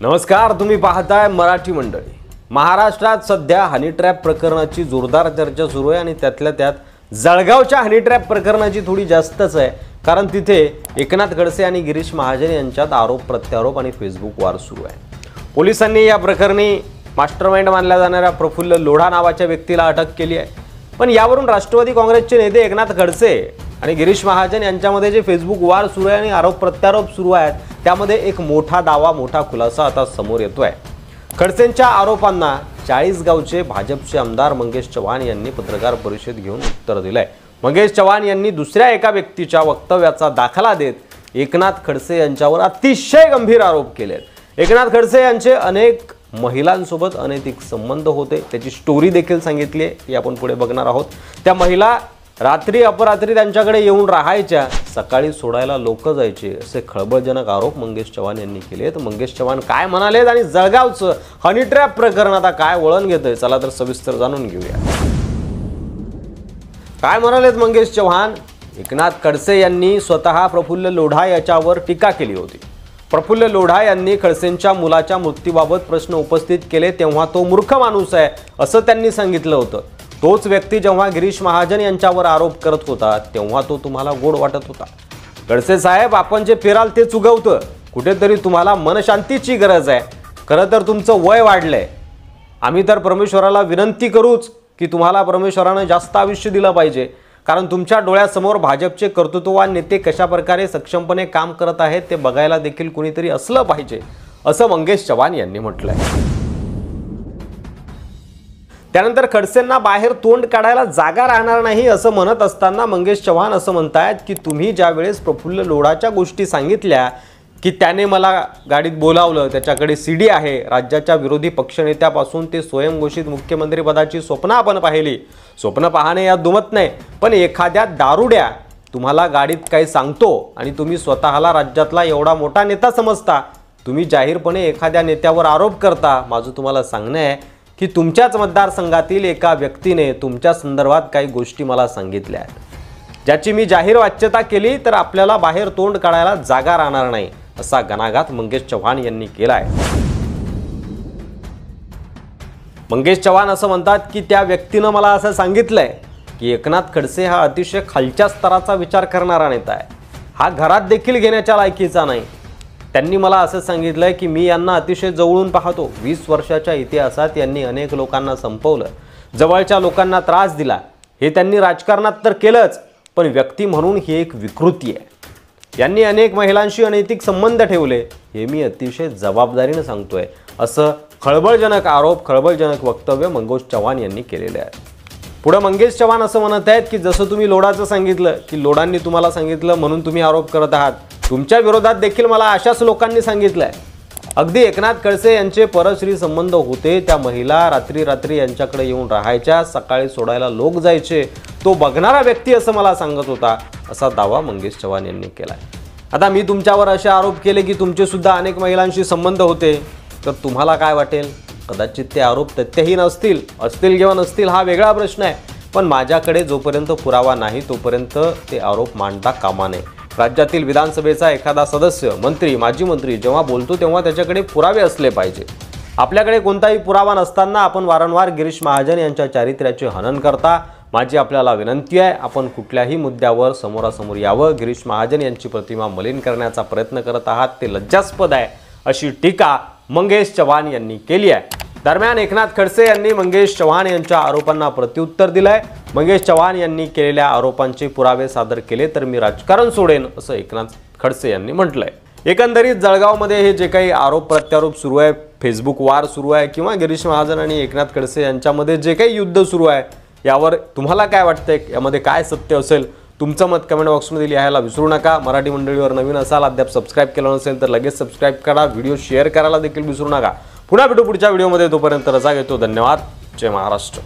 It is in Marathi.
नमस्कार, तुम्ही पाहताय मराठी मंडळी। महाराष्ट्रात सध्या हनी ट्रॅप प्रकरणाची जोरदार चर्चा सुरू आहे आणि त्यातल्या त्यात जळगावच्या हनी ट्रॅप प्रकरणाची थोडी जास्तच आहे, कारण तिथे एकनाथ खडसे आणि गिरीश महाजन यांच्यात आरोप प्रत्यारोप आणि फेसबुक वार सुरू आहे। पोलिसांनी या प्रकरणी मास्टरमाइंड मानल्या जाणाऱ्या प्रफुल्ल लोढा नावाच्या व्यक्तीला अटक केली आहे। पण यावरून राष्ट्रवादी काँग्रेसचे नेते एकनाथ खडसे आणि गिरीश महाजन यांच्यामध्ये जे फेसबुक वार सुरू आहे आणि आरोप प्रत्यारोप सुरू आहेत, त्यामध्ये एक मोठा दावा, मोठा खुलासा आता समोर येतोय। खडसेंच्या आरोपांना 40 गावचे भाजपचे आमदार मंगेश चव्हाण यांनी पत्रकार परिषद घेऊन उत्तर दिलंय। मंगेश चव्हाण यांनी दुसऱ्या एका व्यक्तीच्या वक्तव्याचा दाखला देत एकनाथ खडसे यांच्यावर अतिशय गंभीर आरोप केलेत। एकनाथ खडसे यांचे अनेक महिलांसोबत अनैतिक संबंध होते, त्याची स्टोरी देखील सांगितली आहे, ती आपण पुढे बघणार आहोत। त्या महिला रात्री अपरात्री त्यांच्याकडे येऊन राहायच्या, सकाळी सोडायला लोक जायचे, असे खळबळजनक आरोप मंगेश चव्हाण यांनी केले। तर मंगेश चव्हाण काय म्हणालेत आणि जळगावचं हनी ट्रॅप प्रकरण आता काय वळण घेतंय, चला तर सविस्तर जाणून घेऊया। काय म्हणालेत मंगेश चव्हाण? एकनाथ खडसे यांनी स्वतः प्रफुल्ल लोढा याच्यावर टीका केली होती। प्रफुल्ल लोढा यांनी खडसेंच्या मुलाच्या मृत्यूबाबत प्रश्न उपस्थित केले तेव्हा तो मूर्ख माणूस आहे असं त्यांनी सांगितलं होतं। तोच व्यक्ती जेव्हा गिरीश महाजन यांच्यावर आरोप करत होता तेव्हा तो तुम्हाला गोड वाटत होता। खडसे साहेब, आपण जे फिराल ते चुगवतं, कुठेतरी तुम्हाला मनशांतीची गरज आहे। खरं तर तुमचं वय वाढलंय। आम्ही तर परमेश्वराला विनंती करूच की तुम्हाला परमेश्वरानं जास्त आयुष्य दिलं पाहिजे, कारण तुमच्या डोळ्यासमोर भाजपचे कर्तृत्ववान नेते कशा प्रकारे सक्षमपणे काम करत आहेत ते बघायला देखील कुणीतरी असलं पाहिजे, असं मंगेश चव्हाण यांनी म्हटलंय। त्यानंतर खडसेंना बाहेर तोंड काढायला जागा राहणार नाही असं म्हणत असताना मंगेश चव्हाण असं म्हणतायत की तुम्ही ज्या वेळेस प्रफुल्ल लोढाच्या गोष्टी सांगितल्या की त्याने मला गाडीत बोलावलं, त्याच्याकडे सीडी आहे, राज्याच्या विरोधी पक्षनेत्यापासून ते स्वयंघोषित मुख्यमंत्री पदाची स्वप्न आपण पाहिली, स्वप्न पाहणे यात दुमत नाही, पण एखाद्या दारुड्या तुम्हाला गाडीत काही सांगतो आणि तुम्ही स्वतःला राज्यातला एवढा मोठा नेता समजता, तुम्ही जाहीरपणे एखाद्या नेत्यावर आरोप करता। माझं तुम्हाला सांगणं आहे की तुमच्याच मतदारसंघातील एका व्यक्तीने तुमच्या संदर्भात काही गोष्टी मला सांगितल्या आहेत, ज्याची मी जाहीर वाच्यता केली तर आपल्याला बाहेर तोंड काढायला जागा राहणार नाही, असा घणाघात मंगेश चव्हाण यांनी केलाय। मंगेश चव्हाण असं म्हणतात की त्या व्यक्तीनं मला असं सांगितलंय की एकनाथ खडसे हा अतिशय खालच्या स्तराचा विचार करणारा नेता आहे, हा घरात देखील घेण्याच्या लायकीचा नाही। त्यांनी मला असं सांगितलंय की मी यांना अतिशय जवळून पाहतो। 20 वर्षाच्या इतिहासात यांनी अनेक लोकांना संपवलं, जवळच्या लोकांना त्रास दिला, हे त्यांनी राजकारणात तर केलंच, पण व्यक्ती म्हणून ही एक विकृती आहे। यांनी अनेक महिलांशी अनैतिक संबंध ठेवले, हे मी अतिशय जबाबदारीने सांगतोय, असं खळबळजनक आरोप, खळबळजनक वक्तव्य मंगेश चव्हाण यांनी केलेले आहे। पुढे मंगेश चव्हाण असं म्हणत आहेत की जसं तुम्ही लोढाचं सांगितलं की लोढांनी तुम्हाला सांगितलं म्हणून तुम्ही आरोप करत आहात, तुमच्या विरोधात देखील मला अशाच लोकांनी सांगितलंय। अगदी एकनाथ खडसे यांचे परश्री संबंध होते, त्या महिला रात्री रात्री यांच्याकडे येऊन राहायच्या, सकाळी सोडायला लोक जायचे, तो बघणारा व्यक्ती असं मला सांगत होता, असा दावा मंगेश चव्हाण यांनी केलाय। आता मी तुमच्यावर असे आरोप केले की तुमचे सुद्धा अनेक महिलांशी संबंध होते, तर तुम्हाला काय वाटेल? कदाचित ते आरोप तथ्यहीन असतील किंवा नसतील हा वेगळा प्रश्न आहे, पण माझ्याकडे जोपर्यंत पुरावा नाही तोपर्यंत ते आरोप मांडता कामा नये। राज्यातील विधानसभेचा एखादा सदस्य, मंत्री, माजी मंत्री जेव्हा बोलतो तेव्हा त्याच्याकडे पुरावे असले पाहिजे। आपल्याकडे कोणताही पुरावा नसताना आपण वारंवार गिरीश महाजन यांच्या चारित्र्याचे हनन करता। माझी आपल्याला विनंती आहे, आपण कुठल्याही मुद्द्यावर समोरासमोर यावं। गिरीश महाजन यांची प्रतिमा मलिन करण्याचा प्रयत्न करत आहात, ते लज्जास्पद आहे, अशी टीका मंगेश चव्हाण यांनी केली आहे। दरम्यान एकनाथ खडसे यांनी मंगेश चव्हाण यांच्या आरोपांना प्रत्युत्तर दिलंय। मंगेश चव्हाण यांनी केलेल्या आरोपांचे पुरावे सादर केले तर मी राजकारण सोडेन, असं एकनाथ खडसे यांनी म्हटलंय। एकंदरीत जळगावमध्ये हे जे काही आरोप प्रत्यारोप सुरू आहे, फेसबुक वार सुरू आहे किंवा गिरीश महाजन आणि एकनाथ खडसे यांच्यामध्ये जे काही युद्ध सुरू आहे, यावर तुम्हाला काय वाटतंय? यामध्ये काय सत्य असेल? तुमचं मत कमेंट बॉक्समध्ये लिहायला विसरू नका। मराठी मंडळीवर नवीन असाल, अद्याप सबस्क्राईब केलं नसेल तर लगेच सबस्क्राईब करा, व्हिडिओ शेअर करायला देखील विसरू नका। पुन्हा भेटू पुढच्या व्हिडिओमध्ये, तोपर्यंत रजा घेतो। धन्यवाद। जय महाराष्ट्र।